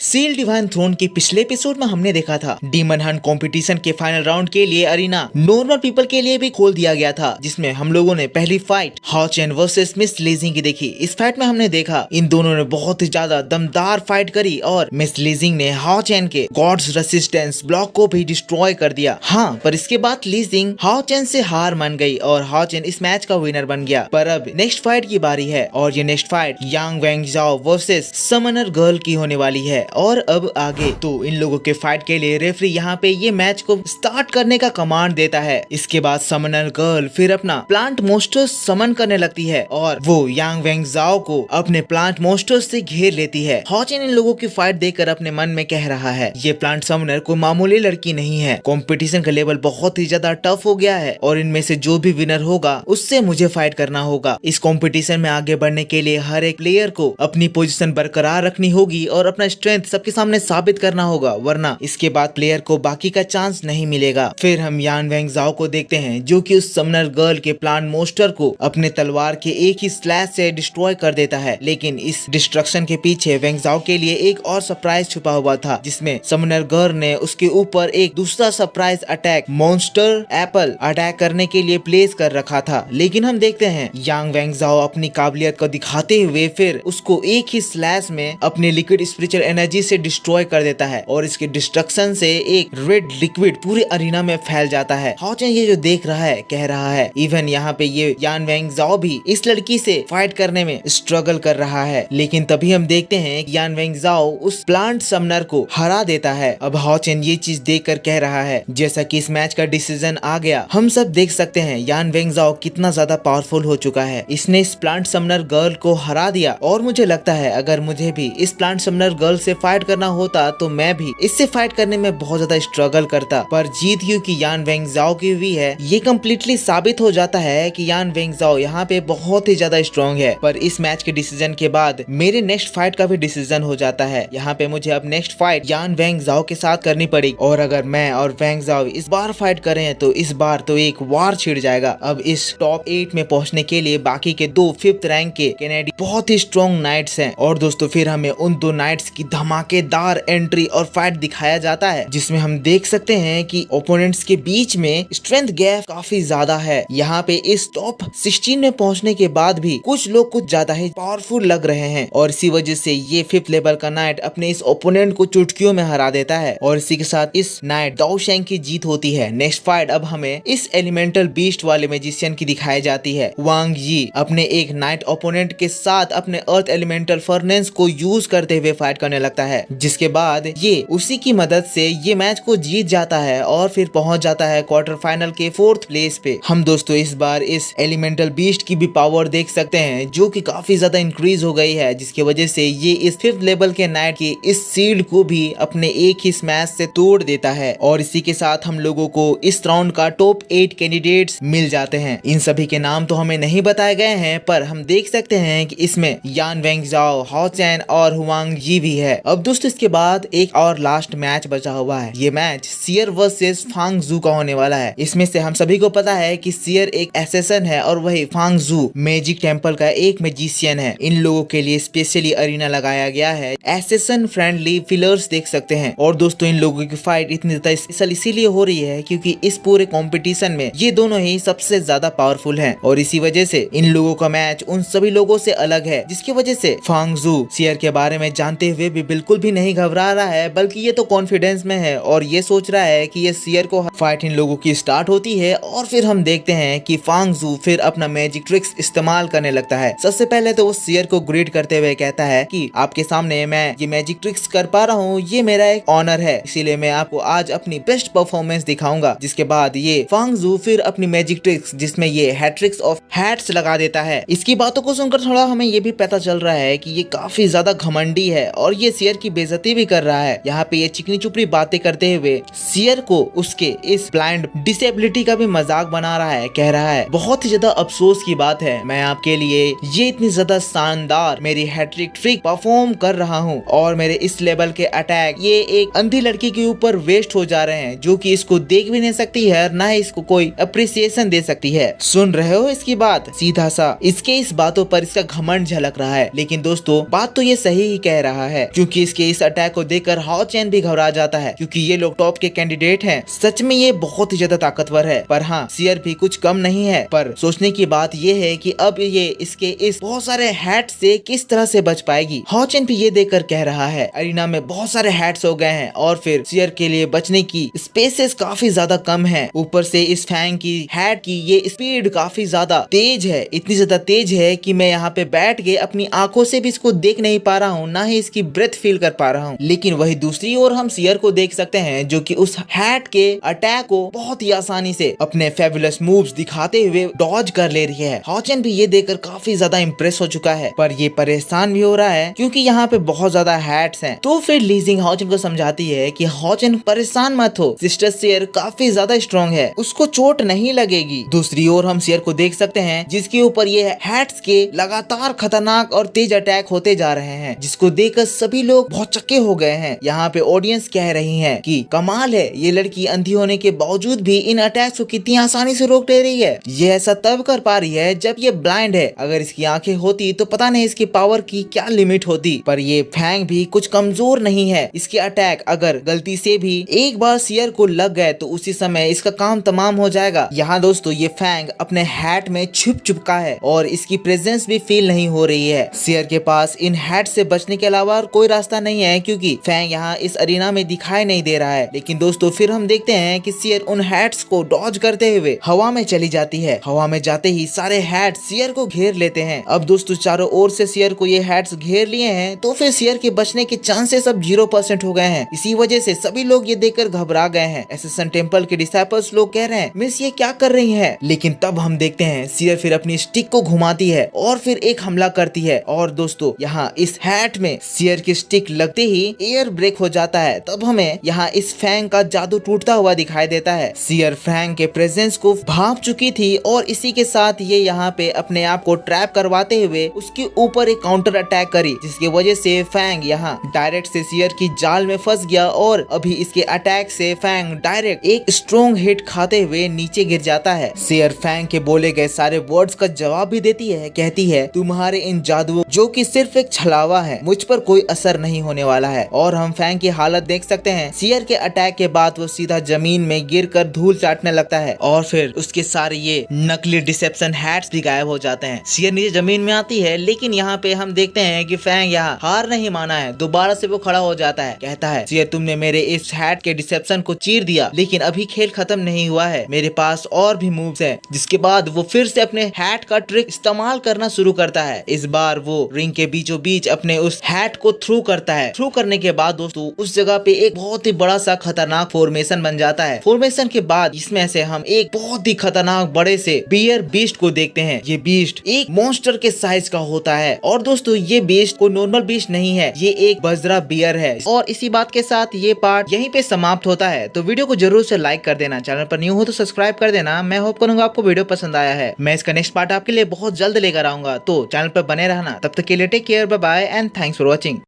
Seal divine throne के पिछले episode में हमने देखा था डीमन हंट कंपटीशन के फाइनल राउंड के लिए अरीना नॉर्मल पीपल के लिए भी खोल दिया गया था, जिसमें हम लोगों ने पहली फाइट हाओ चेन वर्सेस मिस लीजिंग की देखी। इस फाइट में हमने देखा इन दोनों ने बहुत ही ज्यादा दमदार फाइट करी और मिस लीजिंग ने हाओ चेन के गॉड्स रेसिस्टेंस ब्लॉक को भी डिस्ट्रॉय कर दिया। हाँ, पर इसके बाद लीजिंग हाओ चेन से हार मान गई और हाओ चेन इस मैच का विनर बन गया। पर अब नेक्स्ट फाइट की बारी है और ये नेक्स्ट फाइट यांग वेंगजाओ वर्सेस समनर गर्ल की होने वाली है। और अब आगे तो इन लोगों के फाइट के लिए रेफरी यहाँ पे ये मैच को स्टार्ट करने का कमांड देता है। इसके बाद समनर गर्ल फिर अपना प्लांट मोस्टर्स समन करने लगती है और वो यांग वेंगजाओ को अपने प्लांट मोस्टर्स से घेर लेती है। हाओ चेन इन लोगों की फाइट देखकर अपने मन में कह रहा है ये प्लांट समनर कोई मामूली लड़की नहीं है, कंपटीशन का लेवल बहुत ही ज्यादा टफ हो गया है और इनमें से जो भी विनर होगा उससे मुझे फाइट करना होगा। इस कंपटीशन में आगे बढ़ने के लिए हर एक प्लेयर को अपनी पोजीशन बरकरार रखनी होगी और अपना स्ट्रेंथ सबके सामने साबित करना होगा, वरना इसके बाद प्लेयर को बाकी का चांस नहीं मिलेगा। फिर हम यान वेंगजाओ को देखते हैं जो कि उस समनर गर्ल के प्लांट मोस्टर को अपने तलवार के एक ही स्लैश से डिस्ट्रॉय कर देता है। लेकिन इस डिस्ट्रक्शन के पीछे वेंगजाओ के लिए एक और सरप्राइज छुपा हुआ था, जिसमें समनर गर्ल ने उसके ऊपर एक दूसरा surprise attack monster Apple attack करने के लिए प्लेस कर रखा था। लेकिन हम देखते हैं यांग वेंगजाओ अपनी काबिलियत को दिखाते हुए फिर उसको एक ही स्लैश में अपने लिक्विड स्पिरिचुअल एनर्जी से डिस्ट्रॉय कर देता है और इसके डिस्ट्रक्शन से एक रेड लिक्विड पूरे अरीना में फैल जाता है। हाओ चेन ये जो देख रहा है कह रहा है इवन यहाँ पे ये यान वेंगजाओ भी इस लड़की से फाइट करने में स्ट्रगल कर रहा है। लेकिन तभी हम देखते हैं यान वेंगजाओ उस प्लांट समनर को हरा देता है। अब हाओ चेन ये चीज देख कर कह रहा है जैसा कि इस मैच का डिसीजन आ गया, हम सब देख सकते हैं यान वेंगजाओ कितना ज्यादा पावरफुल हो चुका है। इसने इस प्लांट समनर गर्ल को हरा दिया और मुझे लगता है अगर मुझे भी इस प्लांट समनर गर्ल से फाइट करना होता तो मैं भी इससे फाइट करने में बहुत ज्यादा स्ट्रगल करता। पर जीत क्योंकि यान वेंगजाओ की हुई है, ये कम्प्लीटली साबित हो जाता है कि यान वेंगजाओ यहाँ पे बहुत ही ज्यादा स्ट्रॉन्ग है। पर इस मैच के डिसीजन के बाद मेरे नेक्स्ट फाइट का भी डिसीजन हो जाता है। यहाँ पे मुझे अब नेक्स्ट फाइट यान वेंगजाओ के साथ करनी पड़ेगी और अगर मैं और वेंगजाओ इस बार फाइट करें तो इस बार तो एक वार छिड़ जाएगा। अब इस टॉप 8 में पहुंचने के लिए बाकी के दो 5th रैंक के कैनेडी बहुत ही स्ट्रॉन्ग नाइट्स हैं। और दोस्तों फिर हमें उन दो नाइट्स की धमाकेदार एंट्री और फाइट दिखाया जाता है, जिसमें हम देख सकते हैं कि ओपोनेंट्स के बीच में स्ट्रेंथ गैप काफी ज्यादा है। यहाँ पे इस टॉप 16 में पहुंचने के बाद भी कुछ लोग कुछ ज्यादा ही पावरफुल लग रहे हैं और इसी वजह से ये 5th लेवल का नाइट अपने इस ओपोनेंट को चुटकियों में हरा देता है और इसी के साथ इस नाइट दाओ शेंग की जीत होती है। नेक्स्ट फाइट अब हमें इस एलिमेंटल बीस्ट वाले मैजिशियन की दिखाई जाती है। वांग यी अपने एक नाइट ओपोनेंट के साथ अपने अर्थ एलिमेंटल फर्नेस को यूज करते हुए फाइट करने लगता है, जिसके बाद ये उसी की मदद से ये मैच को जीत जाता है और फिर पहुंच जाता है क्वार्टर फाइनल के 4th प्लेस पे। हम दोस्तों इस बार इस एलिमेंटल बीस्ट की भी पावर देख सकते हैं जो कि काफी ज्यादा इंक्रीज हो गई है, जिसकी वजह से ये इस 5th लेवल के नाइट की इस सील्ड को भी अपने एक ही स्मैश से तोड़ देता है। और इसी के साथ हम लोगों को इस राउंड का टॉप 8 कैंडिडेट्स मिल जाते हैं। इन सभी के नाम तो हमें नहीं बताए गए हैं, पर हम देख सकते हैं कि इसमें यान वेंगजाओ, हाओ चेन और हुआंग यी भी है। अब दोस्तों इसके बाद एक और लास्ट मैच बचा हुआ है। ये मैच सियर वर्सेस फांग जू का होने वाला है। इसमें से हम सभी को पता है कि सियर एक एसेसन है और वही फांग जू मैजिक टेंपल का एक मैजिशियन है। इन लोगों के लिए स्पेशली अरीना लगाया गया है। एसेसन फ्रेंडली फिलर्स देख सकते हैं। और दोस्तों इन लोगों की फाइट इतनी ज्यादा स्पेशल इसीलिए हो रही है क्योंकि इस पूरे कंपटीशन में ये दोनों ही सबसे ज्यादा पावरफुल हैं और इसी वजह से इन लोगों का मैच उन सभी लोगों से अलग है, जिसकी वजह से फांग जू सियर के बारे में जानते हुए भी बिल्कुल भी नहीं घबरा रहा है, बल्कि ये तो कॉन्फिडेंस में है और ये सोच रहा है कि ये सियर को फाइट इन लोगों की स्टार्ट होती है। और फिर हम देखते हैं कि फांग जू फिर अपना मैजिक ट्रिक्स इस्तेमाल करने लगता है। सबसे पहले तो वो सियर को ग्रीट करते हुए कहता है कि आपके सामने मैं ये मैजिक ट्रिक्स कर पा रहा हूँ, ये मेरा एक ऑनर है, इसीलिए मैं आपको आज अपनी बेस्ट परफॉर्मेंस दिखाऊंगा। जिसके बाद ये फांग जू फिर अपनी मैजिक ट्रिक्स जिसमें ये हैट्रिक्स ऑफ हैट्स लगा देता है। इसकी बातों को सुनकर थोड़ा हमें ये भी पता चल रहा है कि ये काफी ज्यादा घमंडी है और ये सियर की बेइज्जती भी कर रहा है। यहाँ पे ये चिकनी चुपड़ी बातें करते हुए सियर को उसके इस ब्लाइंड डिसेबिलिटी का भी मजाक बना रहा है। कह रहा है बहुत ही ज्यादा अफसोस की बात है, मैं आपके लिए ये इतनी ज्यादा शानदार मेरी हैट्रिक ट्रिक परफॉर्म कर रहा हूँ और मेरे इस लेवल के अटैक ये एक अंधी लड़की के ऊपर वेस्ट हो जा रहे हैं जो कि इसको देख भी नहीं सकती है, ना ही इसको कोई अप्रिसिएशन दे सकती है। सुन रहे हो इसकी बात? सीधा सा इसके इस बातों पर इसका घमंड झलक रहा है। लेकिन दोस्तों बात तो ये सही ही कह रहा है, क्योंकि क्योंकि इसके इस अटैक को देखकर हाओ चैन भी घबरा जाता है क्योंकि ये लोग टॉप के कैंडिडेट हैं। सच में ये बहुत ही ज्यादा ताकतवर है, पर हाँ सियर भी कुछ कम नहीं है। पर सोचने की बात ये है कि अब ये इसके इस बहुत सारे हैट से किस तरह से बच पाएगी। हाओ चैन भी ये देखकर कह रहा है अरीना में बहुत सारे हैट्स हो गए हैं और फिर सियर के लिए बचने की स्पेसेस काफी ज्यादा कम है। ऊपर से इस फैंग की हैट की ये स्पीड काफी ज्यादा तेज है, इतनी ज्यादा तेज है कि मैं यहाँ पे बैठ के अपनी आंखों से भी इसको देख नहीं पा रहा हूँ, ना ही इसकी ब्रेथ फील कर पा रहा हूँ। लेकिन वही दूसरी ओर हम सियर को देख सकते हैं जो कि उस हैट के अटैक को बहुत ही आसानी से अपने फेबुलस मूव्स दिखाते हुए डॉज कर ले रही है। हाओ चैन भी ये देखकर काफी ज्यादा इंप्रेस हो चुका है, पर ये परेशान भी हो रहा है क्योंकि यहाँ पे बहुत ज्यादा हैट्स हैं। तो फिर ली जिंग हाओ चैन को समझाती है कि हाओ चैन परेशान मत हो, सिस्टर सियर काफी ज्यादा स्ट्रॉन्ग है, उसको चोट नहीं लगेगी। दूसरी ओर हम सियर को देख सकते हैं जिसके ऊपर ये हैट्स के लगातार खतरनाक और तेज अटैक होते जा रहे हैं, जिसको देखकर सभी लोग बहुत चक्के हो गए हैं। यहाँ पे ऑडियंस कह रही है कि कमाल है, ये लड़की अंधी होने के बावजूद भी इन अटैक्स को कितनी आसानी से रोक दे रही है। ये ऐसा तब कर पा रही है जब ये ब्लाइंड है, अगर इसकी आंखें होती तो पता नहीं इसकी पावर की क्या लिमिट होती। पर ये फैंग भी कुछ कमजोर नहीं है, इसके अटैक अगर गलती से भी एक बार सियर को लग गए तो उसी समय इसका काम तमाम हो जाएगा। यहाँ दोस्तों ये फैंग अपने हैट में छुप चुका है और इसकी प्रेजेंस भी फील नहीं हो रही है। सियर के पास इन हैट से बचने के अलावा कोई रास्ता नहीं है क्योंकि फैंग यहाँ इस अरीना में दिखाई नहीं दे रहा है। लेकिन दोस्तों फिर हम देखते हैं कि सियर उन हैट्स को डॉज करते हुए हवा में चली जाती है। हवा में जाते ही सारे हैट सियर को घेर लेते हैं। अब दोस्तों चारों ओर से सियर को ये हैट्स घेर लिए हैं, तो फिर सियर के बचने के चांसेस अब 0% हो गए हैं। इसी वजह से सभी लोग ये देखकर घबरा गए हैं। एसेसन टेम्पल के डिसाइपल्स लोग कह रहे हैं मिस ये क्या कर रही है। लेकिन तब हम देखते हैं सियर फिर अपनी स्टिक को घुमाती है और फिर एक हमला करती है और दोस्तों यहाँ इस हैट में सियर की स्टिक लगते ही एयर ब्रेक हो जाता है। तब हमें यहाँ इस फैंग का जादू टूटता हुआ दिखाई देता है। सियर फैंग के प्रेजेंस को भांप चुकी थी और इसी के साथ ये यहाँ पे अपने आप को ट्रैप करवाते हुए उसके ऊपर एक काउंटर अटैक करी, जिसकी वजह से फैंग यहाँ डायरेक्ट से सियर की जाल में फंस गया और अभी इसके अटैक से फैंग डायरेक्ट एक स्ट्रॉन्ग हिट खाते हुए नीचे गिर जाता है। सियर फैंग के बोले गए सारे वर्ड्स का जवाब भी देती है, कहती है तुम्हारे इन जादुओं जो कि सिर्फ एक छलावा है, मुझ पर कोई असर नहीं होने वाला है। और हम फैंग की हालत देख सकते हैं। सियर के अटैक के बाद वो सीधा जमीन में गिरकर धूल चाटने लगता है और फिर उसके सारे ये नकली डिसेप्शन हैट्स भी गायब हो जाते हैं। सियर नीचे जमीन में आती है, लेकिन यहाँ पे हम देखते हैं कि फैंग यहाँ हार नहीं माना है। दोबारा से वो खड़ा हो जाता है, कहता है सियर तुमने मेरे इस हैट के डिसेप्शन को चीर दिया, लेकिन अभी खेल खत्म नहीं हुआ है, मेरे पास और भी मूव्स है। जिसके बाद वो फिर से अपने हैट का ट्रिक इस्तेमाल करना शुरू करता है। इस बार वो रिंग के बीचों बीच अपने उस हैट को थ्रू करता है। थ्रू करने के बाद दोस्तों उस जगह पे एक बहुत ही बड़ा सा खतरनाक फॉर्मेशन बन जाता है। फॉर्मेशन के बाद इसमें से हम एक बहुत ही खतरनाक बड़े से बियर बीस्ट को देखते हैं। ये बीस्ट एक मॉन्स्टर के साइज का होता है और दोस्तों ये बीस्ट कोई नॉर्मल बीस्ट नहीं है, ये एक बजरा बियर है। और इसी बात के साथ ये पार्ट यहीं पे समाप्त होता है। तो वीडियो को जरूर से लाइक कर देना, चैनल पर न्यू हो तो सब्सक्राइब कर देना। मैं होप करूंगा आपको वीडियो पसंद आया है। मैं इसका नेक्स्ट पार्ट आपके लिए बहुत जल्द लेकर आऊंगा, तो चैनल पर बने रहना। तब तक के लिए take care, bye bye and thanks for watching.